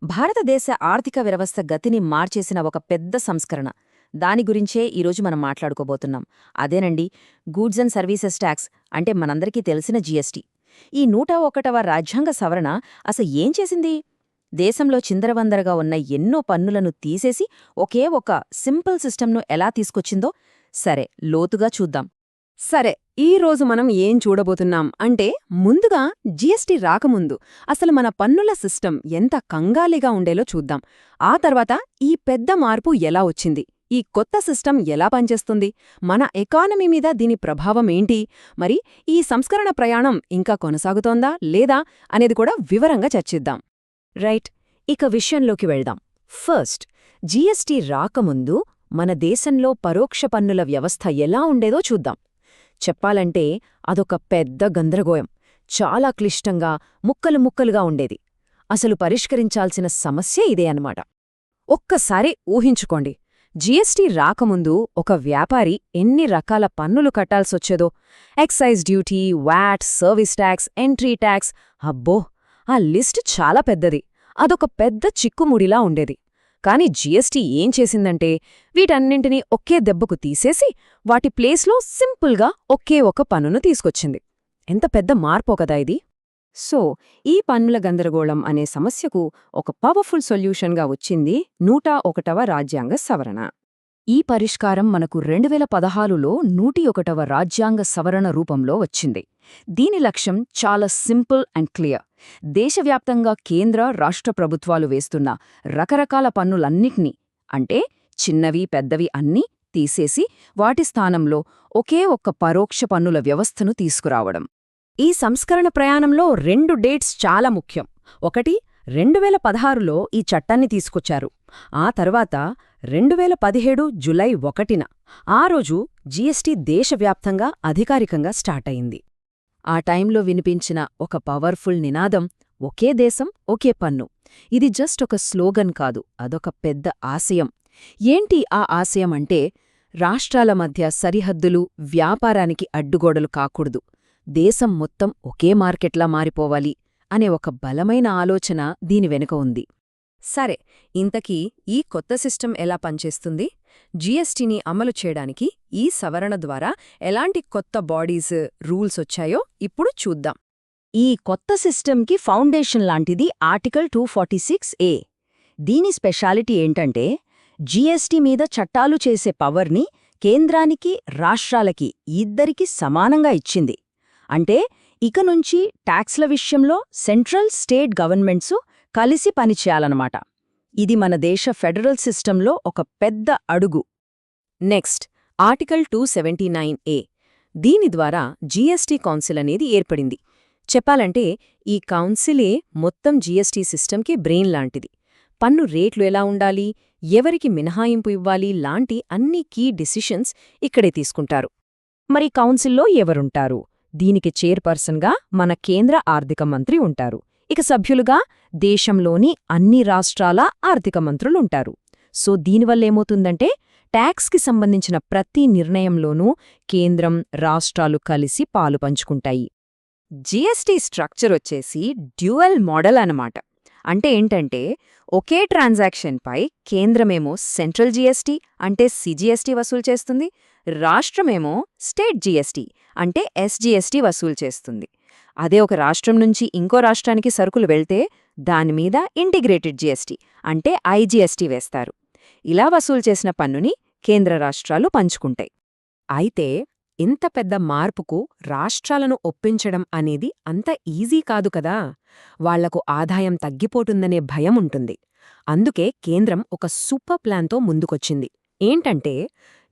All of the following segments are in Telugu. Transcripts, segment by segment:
భారతదేశ ఆర్థిక వ్యవస్థ గతిని మార్చేసిన ఒక పెద్ద సంస్కరణ. దాని గురించే ఈరోజు మనం మాట్లాడుకోబోతున్నాం. అదేనండి, గూడ్స్ అండ్ సర్వీసెస్ ట్యాక్స్, అంటే మనందరికీ తెలిసిన జీఎస్టీ. ఈ 101వ రాజ్యాంగ సవరణ ఏం చేసింది? దేశంలో చిందరవందరగా ఉన్న ఎన్నో పన్నులను తీసేసి ఒకే ఒక సింపుల్ సిస్టమ్ను ఎలా తీసుకొచ్చిందో సరే లోతుగా చూద్దాం. సరే, ఈ రోజు మనం ఏం చూడబోతున్నాం అంటే, ముందుగా జీఎస్టీ రాకముందు అసలు మన పన్నుల సిస్టమ్ ఎంత కంగాలిగా ఉండేలో చూద్దాం. ఆ తర్వాత ఈ పెద్ద మార్పు ఎలా వచ్చింది, ఈ కొత్త సిస్టమ్ ఎలా పనిచేస్తుంది, మన ఎకానమీ మీద దీని ప్రభావం ఏంటి, మరి ఈ సంస్కరణ ప్రయాణం ఇంకా కొనసాగుతోందా లేదా అనేది కూడా వివరంగా చర్చిద్దాం. రైట్, ఇక విషయంలోకి వెళ్దాం. ఫస్ట్, జీఎస్టీ రాకముందు మన దేశంలో పరోక్ష పన్నుల వ్యవస్థ ఎలా ఉండేదో చూద్దాం. చెప్పాలంటే అదొక పెద్ద గందరగోళం. చాలా క్లిష్టంగా ముక్కలు ముక్కలుగా ఉండేది. అసలు పరిష్కరించాల్సిన సమస్య ఇదే అన్నమాట. ఒక్కసారి ఊహించుకోండి, జీఎస్టీ రాకముందు ఒక వ్యాపారి ఎన్ని రకాల పన్నులు కట్టాల్సొచ్చేదో. Excise duty, VAT, service tax, entry tax, అబ్బో, ఆ లిస్ట్ చాలా పెద్దది. అదొక పెద్ద చిక్కుముడిలా ఉండేది. కాని జీఎస్టీ ఏం చేసిందంటే, వీటన్నింటినీ ఒకే దెబ్బకు తీసేసి వాటి ప్లేస్లో సింపుల్గా ఒకే ఒక పన్నును తీసుకొచ్చింది. ఎంత పెద్ద మార్పో కదా ఇది! సో, ఈ పన్నుల గందరగోళం అనే సమస్యకు ఒక పవర్ఫుల్ సొల్యూషన్గా వచ్చింది 101వ రాజ్యాంగ సవరణ. ఈ పరిష్కారం మనకు 2016లో 101వ రాజ్యాంగ సవరణ రూపంలో వచ్చింది. దీని లక్ష్యం చాలా సింపుల్ అండ్ క్లియర్. దేశవ్యాప్తంగా కేంద్ర, రాష్ట్ర ప్రభుత్వాలు వేస్తున్న రకరకాల పన్నులన్నిటినీ, అంటే చిన్నవి పెద్దవి అన్నీ తీసేసి వాటి స్థానంలో ఒకే ఒక్క పరోక్ష పన్నుల వ్యవస్థను తీసుకురావడం. ఈ సంస్కరణ ప్రయాణంలో 2 డేట్స్ చాలా ముఖ్యం. ఒకటి, 2016లో ఈ చట్టాన్ని తీసుకొచ్చారు. ఆ తర్వాత 2017 జులై 1న, ఆ రోజు జీఎస్టీ దేశవ్యాప్తంగా అధికారికంగా స్టార్ట్ అయింది. ఆ టైంలో వినిపించిన ఒక పవర్ఫుల్ నినాదం ఒకే దేశం ఒకే పన్ను. ఇది జస్ట్ ఒక స్లోగన్ కాదు, అదొక పెద్ద ఆశయం. ఏంటి ఆ ఆశయం అంటే, రాష్ట్రాల మధ్య సరిహద్దులు వ్యాపారానికి అడ్డుగోడలు కాకూడదు, దేశం మొత్తం ఒకే మార్కెట్లా మారిపోవాలి అనే ఒక బలమైన ఆలోచన దీని వెనుక ఉంది. సరే, ఇంతకీ ఈ కొత్త సిస్టమ్ ఎలా పనిచేస్తుంది? జీఎస్టీని అమలు చేయడానికి ఈ సవరణ ద్వారా ఎలాంటి కొత్త బాడీస్, రూల్స్ వచ్చాయో ఇప్పుడు చూద్దాం. ఈ కొత్త సిస్టమ్కి ఫౌండేషన్ లాంటిది ఆర్టికల్ 246A. దీని స్పెషాలిటీ ఏంటంటే, జీఎస్టీ మీద చట్టాలు చేసే పవర్ని కేంద్రానికి, రాష్ట్రాలకి ఇద్దరికీ సమానంగా ఇచ్చింది. అంటే ఇక నుంచి ట్యాక్స్ల విషయంలో సెంట్రల్, స్టేట్ గవర్నమెంట్సు కలిసి పనిచేయాలన్నమాట. ఇది మన దేశ ఫెడరల్ సిస్టంలో ఒక పెద్ద అడుగు. Next, article 279A. దీని ద్వారా జీఎస్టీ కౌన్సిల్ అనేది ఏర్పడింది. చెప్పాలంటే ఈ కౌన్సిలే మొత్తం జీఎస్టీ సిస్టమ్కి బ్రెయిన్ లాంటిది. పన్ను రేట్లు ఎలా ఉండాలి, ఎవరికి మినహాయింపు ఇవ్వాలి లాంటి అన్ని కీ డిసిషన్స్ ఇక్కడే తీసుకుంటారు. మరి కౌన్సిల్లో ఎవరుంటారు? దీనికి చైర్పర్సన్గా మన కేంద్ర ఆర్థిక మంత్రి ఉంటారు. ఇక సభ్యులుగా దేశంలోని అన్ని రాష్ట్రాల ఆర్థిక మంత్రులుంటారు. సో దీనివల్లేమవుతుందంటే, ట్యాక్స్కి సంబంధించిన ప్రతి నిర్ణయంలోనూ కేంద్రం, రాష్ట్రాలు కలిసి పాలు పంచుకుంటాయి. జీఎస్టీ స్ట్రక్చర్ వచ్చేసి డ్యూయల్ మోడల్ అన్నమాట. అంటే ఏంటంటే, ఒకే ట్రాన్సాక్షన్పై కేంద్రమేమో సెంట్రల్ జీఎస్టీ అంటే సిజిఎస్టీ వసూలు చేస్తుంది, రాష్ట్రమేమో స్టేట్ జీఎస్టీ అంటే ఎస్జీఎస్టీ వసూలు చేస్తుంది. అదే ఒక రాష్ట్రం నుంచి ఇంకో రాష్ట్రానికి సరుకులు వెళ్తే దానిమీద ఇంటిగ్రేటెడ్ జీఎస్టీ అంటే ఐజీఎస్టీ వేస్తారు. ఇలా వసూలు చేసిన పన్నుని కేంద్ర రాష్ట్రాలు పంచుకుంటాయి. అయితే ఇంత పెద్ద మార్పుకు రాష్ట్రాలను ఒప్పించడం అనేది అంత ఈజీ కాదు కదా. వాళ్లకు ఆదాయం తగ్గిపోతుందనే భయం ఉంటుంది. అందుకే కేంద్రం ఒక సూపర్ ప్లాన్తో ముందుకొచ్చింది. ఏంటంటే,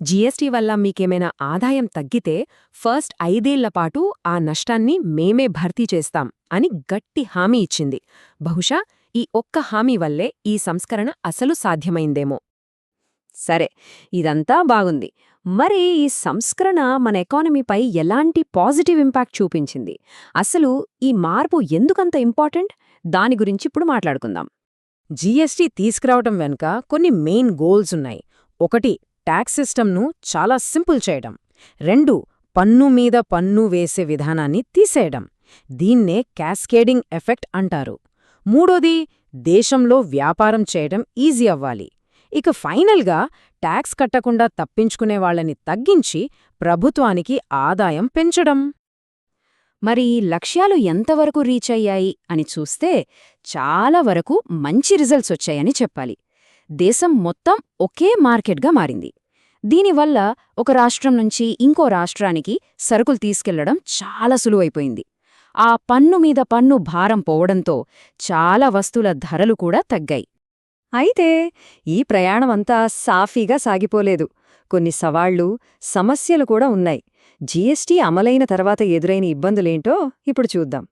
జీఎస్టీ వల్ల మీకేమైనా ఆదాయం తగ్గితే ఫస్ట్ 5 ఏళ్లపాటు ఆ నష్టాన్ని మేమే భర్తీ చేస్తాం అని గట్టి హామీ ఇచ్చింది. బహుశా ఈ ఒక్క హామీ వల్లే ఈ సంస్కరణ అసలు సాధ్యమైందేమో. సరే, ఇదంతా బాగుంది. మరి ఈ సంస్కరణ మన ఎకానమీపై ఎలాంటి పాజిటివ్ ఇంపాక్ట్ చూపించింది? అసలు ఈ మార్పు ఎందుకంత ఇంపార్టెంట్? దాని గురించి ఇప్పుడు మాట్లాడుకుందాం. జీఎస్టీ తీసుకురావటం వెనుక కొన్ని మెయిన్ గోల్స్ ఉన్నాయి. 1, ట్యాక్స్ సిస్టమ్ను చాలా సింపుల్ చేయడం. 2, పన్ను మీద పన్ను వేసే విధానాన్ని తీసేయడం. దీన్నే క్యాస్కేడింగ్ ఎఫెక్ట్ అంటారు. 3, దేశంలో వ్యాపారం చేయడం ఈజీ అవ్వాలి. ఇక ఫైనల్గా ట్యాక్స్ కట్టకుండా తప్పించుకునే వాళ్ళని తగ్గించి ప్రభుత్వానికి ఆదాయం పెంచడం. మరి ఈ లక్ష్యాలు ఎంతవరకు రీచ్ అయ్యాయి అని చూస్తే చాలా వరకు మంచి రిజల్ట్స్ వచ్చాయని చెప్పాలి. దేశం మొత్తం ఒకే మార్కెట్గా మారింది. దీనివల్ల ఒక రాష్ట్రం నుంచి ఇంకో రాష్ట్రానికి సరుకులు తీసుకెళ్లడం చాలా సులువైపోయింది. ఆ పన్ను మీద పన్ను భారం పోవడంతో చాలా వస్తువుల ధరలు కూడా తగ్గాయి. అయితే ఈ ప్రయాణమంతా సాఫీగా సాగిపోలేదు. కొన్ని సవాళ్లు, సమస్యలు కూడా ఉన్నాయి. జీఎస్టీ అమలైన తర్వాత ఎదురైన ఇబ్బందులేంటో ఇప్పుడు చూద్దాం.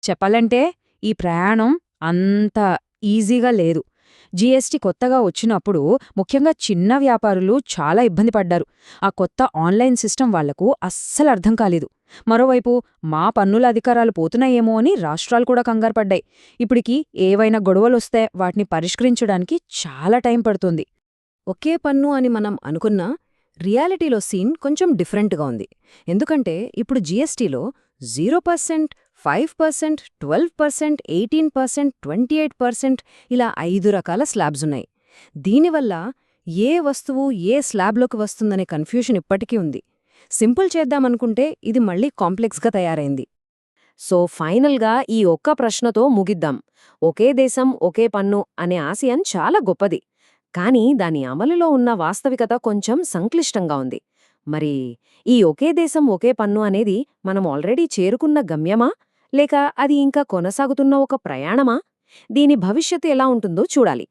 చెప్పాలంటే ఈ ప్రయాణం అంత ఈజీగా లేదు. జీఎస్టీ కొత్తగా వచ్చినప్పుడు ముఖ్యంగా చిన్న వ్యాపారులు చాలా ఇబ్బంది పడ్డారు. ఆ కొత్త ఆన్లైన్ సిస్టమ్ వాళ్లకు అస్సలు అర్థం కాలేదు. మరోవైపు మా పన్నుల అధికారాలు పోతున్నాయేమో అని రాష్ట్రాలు కూడా కంగారుపడ్డాయి. ఇప్పటికి ఏవైనా గొడవలొస్తే వాటిని పరిష్కరించడానికి చాలా టైం పడుతుంది. ఒకే పన్ను అని మనం అనుకున్నా రియాలిటీలో సీన్ కొంచెం డిఫరెంట్గా ఉంది. ఎందుకంటే ఇప్పుడు జీఎస్టీలో 0%, 5%, 12%, 18%, 28% ఇలా 5 రకాల స్లాబ్సున్నాయి. దీనివల్ల ఏ వస్తువు ఏ స్లాబ్లోకి వస్తుందనే కన్ఫ్యూషన్ ఇప్పటికీ ఉంది. సింపుల్ చేద్దామనుకుంటే ఇది మళ్ళీ కాంప్లెక్స్గా తయారైంది. సో ఫైనల్గా ఈ ఒక్క ప్రశ్నతో ముగిద్దాం. ఒకే దేశం ఒకే పన్ను అనే ఆశయం చాలా గొప్పది. కానీ దాని అమలులో ఉన్న వాస్తవికత కొంచెం సంక్లిష్టంగా ఉంది. మరి ఈ ఒకే దేశం ఒకే పన్ను అనేది మనం ఆల్రెడీ చేరుకున్న గమ్యమా, లేక అది ఇంకా కొనసాగుతున్న ఒక ప్రయాణమా? దీని భవిష్యత్తు ఎలా ఉంటుందో చూడాలి.